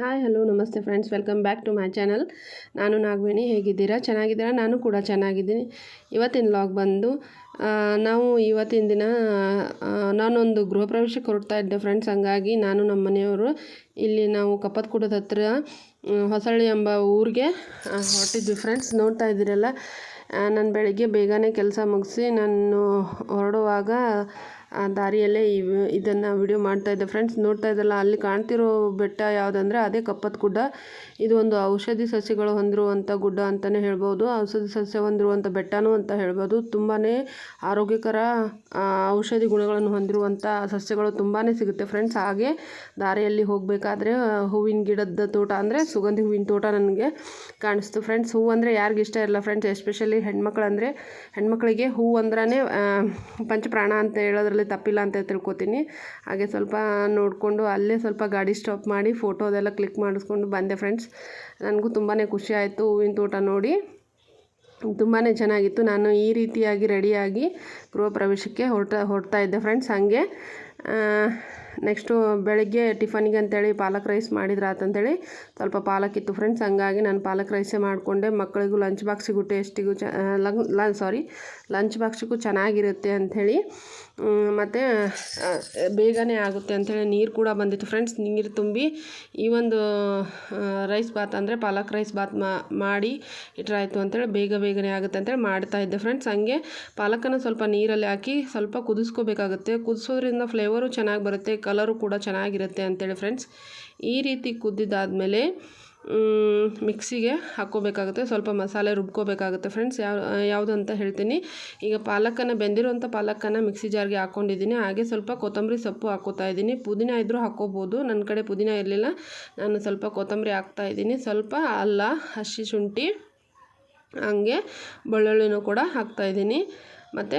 Hi hello ನಮಸ್ತೆ friends, welcome back to my channel. ನಾನು ನಾಗವೇಣಿ. ಹೇಗಿದ್ದೀರಾ? ಚೆನ್ನಾಗಿದ್ದೀರಾ? ನಾನು ಕೂಡ ಚೆನ್ನಾಗಿದ್ದೀನಿ. ಇವತ್ತಿನ ಲಾಗ್ ಬಂದು ನಾವು ಇವತ್ತಿನ ದಿನ ನಾನೊಂದು ಗೃಹ ಪ್ರವೇಶಕ್ಕೆ ಹೊರಡ್ತಾ ಇದ್ದೆ ಫ್ರೆಂಡ್ಸ್. ಹಂಗಾಗಿ ನಾನು ನಮ್ಮ ಮನೆಯವರು ಇಲ್ಲಿ ನಾವು ಕಪ್ಪತ್ಗುಡದ ಹತ್ರ ಹೊಸಳ್ಳಿ ಎಂಬ ಊರಿಗೆ ಹೊರಟಿದ್ವಿ ಫ್ರೆಂಡ್ಸ್. ನೋಡ್ತಾ ಇದ್ದೀರಲ್ಲ, ನಾನು ಬೆಳಗ್ಗೆ ಬೇಗನೆ ಕೆಲಸ ಮುಗಿಸಿ ನಾನು ಹೊರಡುವಾಗ ದಾರಿಯಲ್ಲೇ ಇದನ್ನು ವಿಡಿಯೋ ಮಾಡ್ತಾಯಿದ್ದೆ ಫ್ರೆಂಡ್ಸ್. ನೋಡ್ತಾ ಇದ್ದಲ್ಲ, ಅಲ್ಲಿ ಕಾಣ್ತಿರೋ ಬೆಟ್ಟ ಯಾವುದಂದರೆ ಅದೇ ಕಪ್ಪತ್ಗುಡ್ಡ. ಇದು ಒಂದು ಔಷಧಿ ಸಸ್ಯಗಳು ಹೊಂದಿರುವಂಥ ಗುಡ್ಡ ಅಂತಲೇ ಹೇಳ್ಬೋದು. ಔಷಧಿ ಸಸ್ಯ ಹೊಂದಿರುವಂಥ ಬೆಟ್ಟನೂ ಅಂತ ಹೇಳ್ಬೋದು. ತುಂಬಾ ಆರೋಗ್ಯಕರ ಔಷಧಿ ಗುಣಗಳನ್ನು ಹೊಂದಿರುವಂಥ ಸಸ್ಯಗಳು ತುಂಬಾ ಸಿಗುತ್ತೆ ಫ್ರೆಂಡ್ಸ್. ಹಾಗೆ ದಾರಿಯಲ್ಲಿ ಹೋಗಬೇಕಾದ್ರೆ ಹೂವಿನ ಗಿಡದ ತೋಟ ಅಂದರೆ ಸುಗಂಧಿ ಹೂವಿನ ತೋಟ ನನಗೆ ಕಾಣಿಸ್ತು ಫ್ರೆಂಡ್ಸ್. ಹೂವು ಅಂದರೆ ಯಾರಿಗಿಷ್ಟ ಇರಲ್ಲ ಫ್ರೆಂಡ್ಸ್, ಎಸ್ಪೆಷಲಿ ಹೆಣ್ಮಕ್ಳಿಗೆ ಹೂವು ಅಂದ್ರೇ ಪಂಚಪ್ರಾಣ ಅಂತ ಹೇಳೋದ್ರಲ್ಲಿ ತಪ್ಪಿಲ್ಲ ಅಂತ ತಿಳ್ಕೊತೀನಿ. ಹಾಗೆ ಸ್ವಲ್ಪ ನೋಡಿಕೊಂಡು ಅಲ್ಲೇ ಸ್ವಲ್ಪ ಗಾಡಿ ಸ್ಟಾಪ್ ಮಾಡಿ ಫೋಟೋ ಅದೆಲ್ಲ ಕ್ಲಿಕ್ ಮಾಡಿಸ್ಕೊಂಡು ಬಂದೆ ಫ್ರೆಂಡ್ಸ್. ನನಗೂ ತುಂಬಾ ಖುಷಿ ಆಯಿತು ಹೂವಿನ ತೋಟ ನೋಡಿ, ತುಂಬಾ ಚೆನ್ನಾಗಿತ್ತು. ನಾನು ಈ ರೀತಿಯಾಗಿ ರೆಡಿಯಾಗಿ ಗೃಹ ಪ್ರವೇಶಕ್ಕೆ ಹೊರಡ್ತಾ ಇದ್ದೆ ಫ್ರೆಂಡ್ಸ್. ಹಾಗೆ ನೆಕ್ಸ್ಟು ಬೆಳಗ್ಗೆ ಟಿಫನಿಗೆ ಅಂತೇಳಿ ಪಾಲಕ್ ರೈಸ್ ಮಾಡಿದ್ರಾತಂತೇಳಿ ಸ್ವಲ್ಪ ಪಾಲಕ್ಕಿತ್ತು ಫ್ರೆಂಡ್ಸ್. ಹಂಗಾಗಿ ನಾನು ಪಾಲಕ್ ರೈಸೇ ಮಾಡಿಕೊಂಡೆ. ಮಕ್ಕಳಿಗೂ ಲಂಚ್ ಬಾಕ್ಸಿಗೂ ಟೇಸ್ಟಿಗೂ ಲಂಚ್ ಬಾಕ್ಸಿಗೂ ಚೆನ್ನಾಗಿರುತ್ತೆ ಅಂಥೇಳಿ, ಮತ್ತು ಬೇಗನೆ ಆಗುತ್ತೆ ಅಂಥೇಳಿ ನೀರು ಕೂಡ ಬಂದಿತ್ತು ಫ್ರೆಂಡ್ಸ್. ನೀರು ತುಂಬಿ ಈ ಒಂದು ರೈಸ್ ಬಾತ್ ಅಂದರೆ ಪಾಲಕ್ ರೈಸ್ ಬಾತ್ ಮಾಡಿ ಇಟ್ಟರಾಯಿತು ಅಂಥೇಳಿ ಬೇಗನೆ ಆಗುತ್ತೆ ಅಂತೇಳಿ ಮಾಡ್ತಾಯಿದ್ದೆ ಫ್ರೆಂಡ್ಸ್. ಹಂಗೆ ಪಾಲಕನ್ನು ಸ್ವಲ್ಪ ನೀರಲ್ಲಿ ಹಾಕಿ ಸ್ವಲ್ಪ ಕುದಿಸ್ಕೋಬೇಕಾಗುತ್ತೆ. ಕುದಿಸೋದ್ರಿಂದ ಫ್ಲೇವರು ಚೆನ್ನಾಗಿ ಬರುತ್ತೆ, ಕಲರು ಕೂಡ ಚೆನ್ನಾಗಿರುತ್ತೆ ಅಂಥೇಳಿ ಫ್ರೆಂಡ್ಸ್. ಈ ರೀತಿ ಕುದ್ದಿದ್ದಾದಮೇಲೆ ಮಿಕ್ಸಿಗೆ ಹಾಕ್ಕೋಬೇಕಾಗುತ್ತೆ. ಸ್ವಲ್ಪ ಮಸಾಲೆ ರುಬ್ಕೋಬೇಕಾಗುತ್ತೆ ಫ್ರೆಂಡ್ಸ್. ಯಾವುದು ಅಂತ ಹೇಳ್ತೀನಿ. ಈಗ ಬೆಂದಿರುವಂಥ ಪಾಲಕನ್ನು ಮಿಕ್ಸಿ ಜಾರ್ಗೆ ಹಾಕ್ಕೊಂಡಿದ್ದೀನಿ. ಹಾಗೆ ಸ್ವಲ್ಪ ಕೊತ್ತಂಬರಿ ಸೊಪ್ಪು ಹಾಕ್ಕೋತಾ ಇದ್ದೀನಿ. ಪುದೀನ ಇದ್ದರೂ ಹಾಕ್ಕೋಬೋದು, ನನ್ನ ಕಡೆ ಪುದೀನ ಇರಲಿಲ್ಲ, ನಾನು ಸ್ವಲ್ಪ ಕೊತ್ತಂಬರಿ ಹಾಕ್ತಾಯಿದ್ದೀನಿ. ಸ್ವಲ್ಪ ಅಲ್ಲ, ಹಸಿ ಶುಂಠಿ, ಹಾಗೆ ಬೆಳ್ಳುಳ್ಳಿನೂ ಕೂಡ ಹಾಕ್ತಾಯಿದ್ದೀನಿ. ಮತ್ತು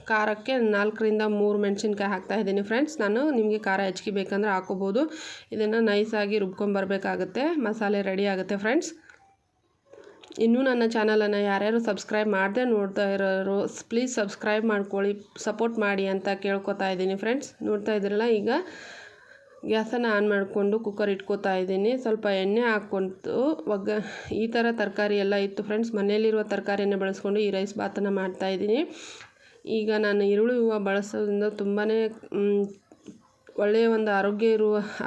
ಖಾರಕ್ಕೆ 4ರಿಂದ 3 ಮೆಣಸಿನ್ಕಾಯಿ ಹಾಕ್ತಾಯಿದ್ದೀನಿ ಫ್ರೆಂಡ್ಸ್. ನಾನು ನಿಮಗೆ ಖಾರ ಹೆಚ್ಚಿಗೆ ಬೇಕಂದ್ರೆ ಹಾಕ್ಕೋಬೋದು. ಇದನ್ನು ನೈಸಾಗಿ ರುಬ್ಕೊಂಬರ್ಬೇಕಾಗುತ್ತೆ. ಮಸಾಲೆ ರೆಡಿ ಆಗುತ್ತೆ ಫ್ರೆಂಡ್ಸ್. ಇನ್ನೂ ನನ್ನ ಚಾನಲನ್ನು ಯಾರ್ಯಾರು ಸಬ್ಸ್ಕ್ರೈಬ್ ಮಾಡದೆ ನೋಡ್ತಾ ಇರೋರು ಪ್ಲೀಸ್ ಸಬ್ಸ್ಕ್ರೈಬ್ ಮಾಡ್ಕೊಳ್ಳಿ, ಸಪೋರ್ಟ್ ಮಾಡಿ ಅಂತ ಕೇಳ್ಕೊತಾ ಇದ್ದೀನಿ ಫ್ರೆಂಡ್ಸ್. ನೋಡ್ತಾ ಇದ್ದೀರಲ್ಲ, ಈಗ ಗ್ಯಾಸನ್ನು ಆನ್ ಮಾಡಿಕೊಂಡು ಕುಕ್ಕರ್ ಇಟ್ಕೋತಾ ಇದ್ದೀನಿ. ಸ್ವಲ್ಪ ಎಣ್ಣೆ ಹಾಕ್ಕೊಂಡು ಈ ಥರ ತರಕಾರಿ ಎಲ್ಲ ಇತ್ತು ಫ್ರೆಂಡ್ಸ್. ಮನೆಯಲ್ಲಿರುವ ತರಕಾರಿಯನ್ನು ಬಳಸ್ಕೊಂಡು ಈ ರೈಸ್ ಬಾತನ್ನು ಮಾಡ್ತಾಯಿದ್ದೀನಿ. ಈಗ ನಾನು ಈರುಳ್ಳಿ ಹೂವು ಬಳಸೋದ್ರಿಂದ ತುಂಬಾ ಒಳ್ಳೆಯ ಒಂದು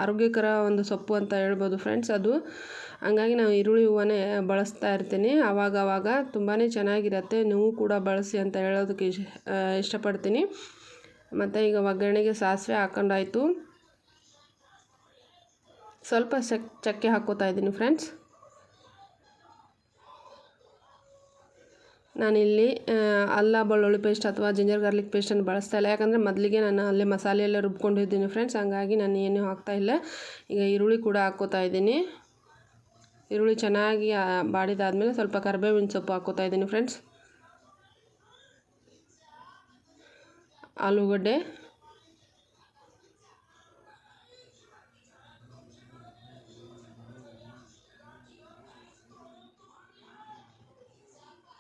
ಆರೋಗ್ಯಕರ ಒಂದು ಸೊಪ್ಪು ಅಂತ ಹೇಳ್ಬೋದು ಫ್ರೆಂಡ್ಸ್ ಅದು. ಹಂಗಾಗಿ ನಾವು ಈರುಳ್ಳಿ ಹೂವನ್ನೇ ಬಳಸ್ತಾ ಇರ್ತೀನಿ ಆವಾಗವಾಗ. ತುಂಬಾ ಚೆನ್ನಾಗಿರುತ್ತೆ, ನೀವು ಕೂಡ ಬಳಸಿ ಅಂತ ಹೇಳೋದಕ್ಕೆ ಇಷ್ಟಪಡ್ತೀನಿ. ಮತ್ತು ಈಗ ಒಗ್ಗರಣೆಗೆ ಸಾಸಿವೆ ಹಾಕ್ಕೊಂಡಾಯಿತು. ಸ್ವಲ್ಪ ಚಕ್ಕೆ ಹಾಕ್ಕೋತಾ ಇದ್ದೀನಿ ಫ್ರೆಂಡ್ಸ್. ನಾನಿಲ್ಲಿ ಅಲ್ಲ ಬೆಳ್ಳುಳ್ಳಿ ಪೇಸ್ಟ್ ಅಥವಾ ಜಿಂಜರ್ ಗಾರ್ಲಿಕ್ ಪೇಸ್ಟನ್ನು ಬಳಸ್ತಾ ಇಲ್ಲ, ಯಾಕಂದರೆ ಮೊದಲಿಗೆ ನಾನು ಅಲ್ಲೇ ಮಸಾಲೆ ಎಲ್ಲ ರುಬ್ಕೊಂಡಿದ್ದೀನಿ ಫ್ರೆಂಡ್ಸ್. ಹಂಗಾಗಿ ನಾನು ಏನೂ ಹಾಕ್ತಾಯಿಲ್ಲ. ಈಗ ಈರುಳ್ಳಿ ಕೂಡ ಹಾಕ್ಕೋತಾ ಇದ್ದೀನಿ. ಈರುಳ್ಳಿ ಚೆನ್ನಾಗಿ ಬಾಡಿದಾದಮೇಲೆ ಸ್ವಲ್ಪ ಕರಿಬೇವಿನ ಸೊಪ್ಪು ಹಾಕ್ಕೋತಾ ಇದ್ದೀನಿ ಫ್ರೆಂಡ್ಸ್. ಆಲೂಗಡ್ಡೆ,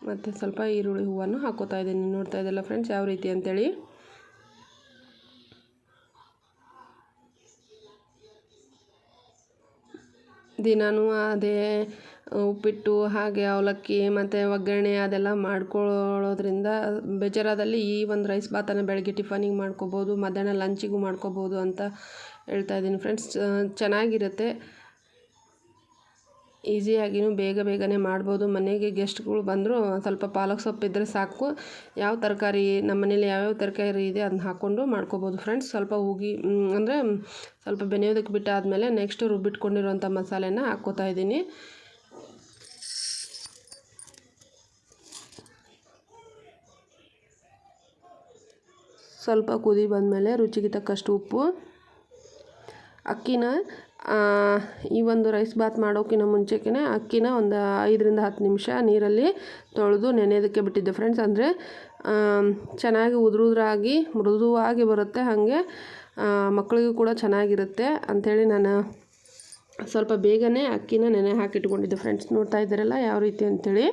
ಮತ್ತು ಸ್ವಲ್ಪ ಈರುಳ್ಳಿ ಹೂವನ್ನು ಹಾಕ್ಕೋತಾ ಇದ್ದೀನಿ. ನೋಡ್ತಾ ಇದ್ದಲ್ಲ ಫ್ರೆಂಡ್ಸ್ ಯಾವ ರೀತಿ ಅಂತೇಳಿ. ದಿನಾನೂ ಅದೇ ಉಪ್ಪಿಟ್ಟು ಹಾಗೆ ಅವಲಕ್ಕಿ ಮತ್ತು ಒಗ್ಗರಣೆ ಅದೆಲ್ಲ ಮಾಡ್ಕೊಳ್ಳೋದ್ರಿಂದ ಬೇಜಾರಾದಲ್ಲಿ ಈ ಒಂದು ರೈಸ್ ಬಾತನ್ನು ಬೆಳಗ್ಗೆ ಟಿಫನಿಗೆ ಮಾಡ್ಕೋಬೋದು, ಮಧ್ಯಾಹ್ನ ಲಂಚಿಗೂ ಮಾಡ್ಕೋಬೋದು ಅಂತ ಹೇಳ್ತಾ ಇದ್ದೀನಿ ಫ್ರೆಂಡ್ಸ್. ಚೆನ್ನಾಗಿರುತ್ತೆ, ಈಸಿಯಾಗಿಯೂ ಬೇಗನೆ ಮಾಡ್ಬೋದು. ಮನೆಗೆ ಗೆಸ್ಟ್ಗಳು ಬಂದರೂ ಸ್ವಲ್ಪ ಪಾಲಕ್ ಸೊಪ್ಪಿದ್ದರೆ ಸಾಕು. ಯಾವ ತರಕಾರಿ ನಮ್ಮ ಮನೇಲಿ ಯಾವ್ಯಾವ ತರಕಾರಿ ಇದೆ ಅದನ್ನ ಹಾಕ್ಕೊಂಡು ಮಾಡ್ಕೋಬೋದು ಫ್ರೆಂಡ್ಸ್. ಸ್ವಲ್ಪ ಅಂದರೆ ಸ್ವಲ್ಪ ಬೆನೆಯೋದಕ್ಕೆ ಬಿಟ್ಟಾದಮೇಲೆ ನೆಕ್ಸ್ಟು ರುಬ್ಬಿಟ್ಕೊಂಡಿರೋಂಥ ಮಸಾಲೆನ ಹಾಕ್ಕೋತಾ ಇದ್ದೀನಿ. ಸ್ವಲ್ಪ ಕುದಿ ಬಂದಮೇಲೆ ರುಚಿಗೆ ತಕ್ಕಷ್ಟು ಉಪ್ಪು, ಅಕ್ಕಿನ ಈ ಒಂದು ರೈಸ್ ಬಾತ್ ಮಾಡೋಕ್ಕಿಂತ ಮುಂಚೆಗೆ ಅಕ್ಕಿನ ಒಂದು 5ರಿಂದ 10 ನಿಮಿಷ ನೀರಲ್ಲಿ ತೊಳೆದು ನೆನೆಯೋದಕ್ಕೆ ಬಿಟ್ಟಿದ್ದೆ ಫ್ರೆಂಡ್ಸ್. ಅಂದರೆ ಚೆನ್ನಾಗಿ ಉದುರಾಗಿ ಮೃದುವಾಗಿ ಬರುತ್ತೆ, ಹಾಗೆ ಮಕ್ಕಳಿಗೂ ಕೂಡ ಚೆನ್ನಾಗಿರುತ್ತೆ ಅಂಥೇಳಿ ನಾನು ಸ್ವಲ್ಪ ಬೇಗನೆ ಅಕ್ಕಿನ ನೆನೆ ಹಾಕಿಟ್ಕೊಂಡಿದ್ದೆ ಫ್ರೆಂಡ್ಸ್. ನೋಡ್ತಾ ಇದ್ದೀರಲ್ಲ ಯಾವ ರೀತಿ ಅಂಥೇಳಿ.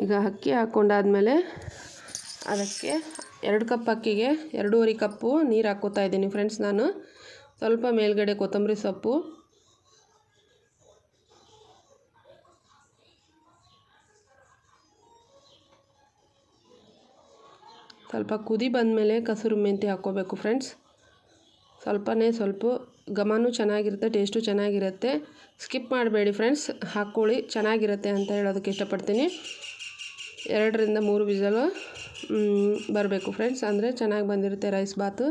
ಈಗ ಅಕ್ಕಿ ಹಾಕ್ಕೊಂಡಾದ್ಮೇಲೆ ಅದಕ್ಕೆ 2 ಕಪ್ ಅಕ್ಕಿಗೆ 2.5 ಕಪ್ಪು ನೀರು ಹಾಕ್ಕೋತಾ ಇದ್ದೀನಿ ಫ್ರೆಂಡ್ಸ್. ನಾನು ಸ್ವಲ್ಪ ಮೇಲ್ಗಡೆ ಕೊತ್ತಂಬರಿ ಸೊಪ್ಪು, ಸ್ವಲ್ಪ ಕುದಿ ಬಂದಮೇಲೆ ಕಸೂರಿ ಮೆಂತ್ಯ ಹಾಕ್ಕೋಬೇಕು ಫ್ರೆಂಡ್ಸ್. ಸ್ವಲ್ಪ ಘಮನೂ ಚೆನ್ನಾಗಿರುತ್ತೆ, ಟೇಸ್ಟು ಚೆನ್ನಾಗಿರುತ್ತೆ. ಸ್ಕಿಪ್ ಮಾಡಬೇಡಿ ಫ್ರೆಂಡ್ಸ್, ಹಾಕ್ಕೊಳ್ಳಿ, ಚೆನ್ನಾಗಿರುತ್ತೆ ಅಂತ ಹೇಳೋದಕ್ಕೆ ಇಷ್ಟಪಡ್ತೀನಿ. 2ರಿಂದ 3 ವಿಸಲು ಬರಬೇಕು ಫ್ರೆಂಡ್ಸ್, ಅಂದರೆ ಚೆನ್ನಾಗಿ ಬಂದಿರುತ್ತೆ ರೈಸ್ ಬಾತು.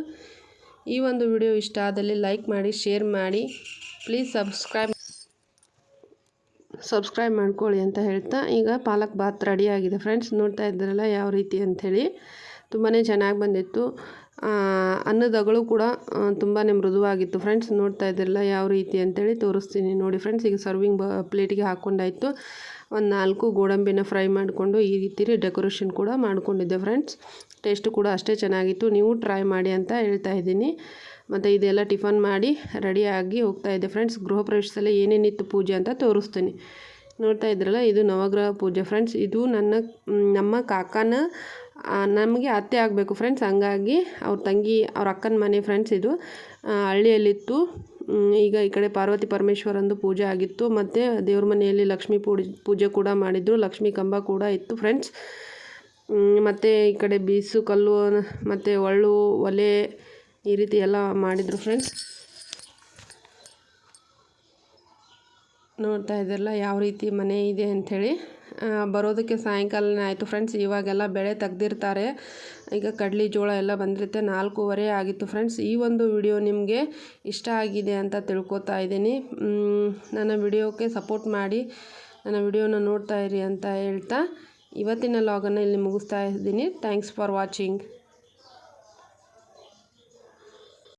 ಈ ಒಂದು ವಿಡಿಯೋ ಇಷ್ಟ ಆದಲ್ಲಿ ಲೈಕ್ ಮಾಡಿ, ಶೇರ್ ಮಾಡಿ, ಪ್ಲೀಸ್ ಸಬ್ಸ್ಕ್ರೈಬ್ ಮಾಡ್ಕೊಳ್ಳಿ ಅಂತ ಹೇಳ್ತಾ, ಈಗ ಪಾಲಕ್ ಬಾತ್ ರೆಡಿಯಾಗಿದೆ ಫ್ರೆಂಡ್ಸ್. ನೋಡ್ತಾ ಇದ್ದೀರಲ್ಲ ಯಾವ ರೀತಿ ಅಂಥೇಳಿ, ತುಂಬಾ ಚೆನ್ನಾಗಿ ಬಂದಿತ್ತು. ಅನ್ನದ ಅಗಳು ಕೂಡ ತುಂಬಾ ಮೃದುವಾಗಿತ್ತು ಫ್ರೆಂಡ್ಸ್. ನೋಡ್ತಾ ಇದ್ದೀರಲ್ಲ ಯಾವ ರೀತಿ ಅಂಥೇಳಿ ತೋರಿಸ್ತೀನಿ ನೋಡಿ ಫ್ರೆಂಡ್ಸ್. ಈಗ ಸರ್ವಿಂಗ್ ಪ್ಲೇಟಿಗೆ ಹಾಕ್ಕೊಂಡಾಯಿತು. ಒಂದು 4 ಗೋಡಂಬಿನ ಫ್ರೈ ಮಾಡಿಕೊಂಡು ಈ ರೀತಿ ಡೆಕೋರೇಷನ್ ಕೂಡ ಮಾಡ್ಕೊಂಡಿದ್ದೆ ಫ್ರೆಂಡ್ಸ್. ಟೇಸ್ಟು ಕೂಡ ಅಷ್ಟೇ ಚೆನ್ನಾಗಿತ್ತು, ನೀವು ಟ್ರೈ ಮಾಡಿ ಅಂತ ಹೇಳ್ತಾ ಇದ್ದೀನಿ. ಮತ್ತು ಇದೆಲ್ಲ ಟಿಫನ್ ಮಾಡಿ ರೆಡಿಯಾಗಿ ಹೋಗ್ತಾಯಿದ್ದೆ ಫ್ರೆಂಡ್ಸ್. ಗೃಹ ಪ್ರವೇಶದಲ್ಲಿ ಏನೇನಿತ್ತು ಪೂಜೆ ಅಂತ ತೋರಿಸ್ತೀನಿ. ನೋಡ್ತಾ ಇದ್ರಲ್ಲ, ಇದು ನವಗ್ರಹ ಪೂಜೆ ಫ್ರೆಂಡ್ಸ್. ಇದು ನಮ್ಮ ಕಾಕನ ನಮಗೆ ಅತ್ತೆ ಆಗಬೇಕು ಫ್ರೆಂಡ್ಸ್. ಹಂಗಾಗಿ ಅವ್ರ ಅಕ್ಕನ ಮನೆ ಫ್ರೆಂಡ್ಸ್. ಇದು ಹಳ್ಳಿಯಲ್ಲಿತ್ತು. ಈಗ ಈ ಕಡೆ ಪಾರ್ವತಿ ಪರಮೇಶ್ವರಂದು ಪೂಜೆ ಆಗಿತ್ತು. ಮತ್ತು ದೇವ್ರ ಮನೆಯಲ್ಲಿ ಲಕ್ಷ್ಮೀ ಪೂಜೆ ಕೂಡ ಮಾಡಿದ್ರು. ಲಕ್ಷ್ಮೀ ಕಂಬ ಕೂಡ ಇತ್ತು ಫ್ರೆಂಡ್ಸ್. ಮತ್ತು ಈ ಕಡೆ ಬೀಸು ಕಲ್ಲು ಮತ್ತು ಒಲೆ ಈ ರೀತಿ ಎಲ್ಲ ಮಾಡಿದರು ಫ್ರೆಂಡ್ಸ್. ನೋಡ್ತಾ ಇದ್ದೀರಲ್ಲ ಯಾವ ರೀತಿ ಮನೆ ಇದೆ ಅಂಥೇಳಿ. ಬರೋದಕ್ಕೆ ಸಾಯಂಕಾಲನೇ ಆಯಿತು ಫ್ರೆಂಡ್ಸ್. ಇವಾಗೆಲ್ಲ ಬೆಳೆ ತೆಗ್ದಿರ್ತಾರೆ. ಈಗ ಕಡ್ಲಿ ಜೋಳ ಎಲ್ಲ ಬಂದಿರುತ್ತೆ. 4:15 ಆಗಿತ್ತು ಫ್ರೆಂಡ್ಸ್. ಈ ಒಂದು ವಿಡಿಯೋ ನಿಮಗೆ ಇಷ್ಟ ಆಗಿದೆ ಅಂತ ತಿಳ್ಕೊತಾ ಇದ್ದೀನಿ. ನನ್ನ ವಿಡಿಯೋಕ್ಕೆ ಸಪೋರ್ಟ್ ಮಾಡಿ, ನನ್ನ ವಿಡಿಯೋನ ನೋಡ್ತಾ ಇರಿ ಅಂತ ಹೇಳ್ತಾ ಇವತ್ತಿನ ಲಾಗನ್ನು ಇಲ್ಲಿ ಮುಗಿಸ್ತಾ ಇದ್ದೀನಿ. Thanks for watching.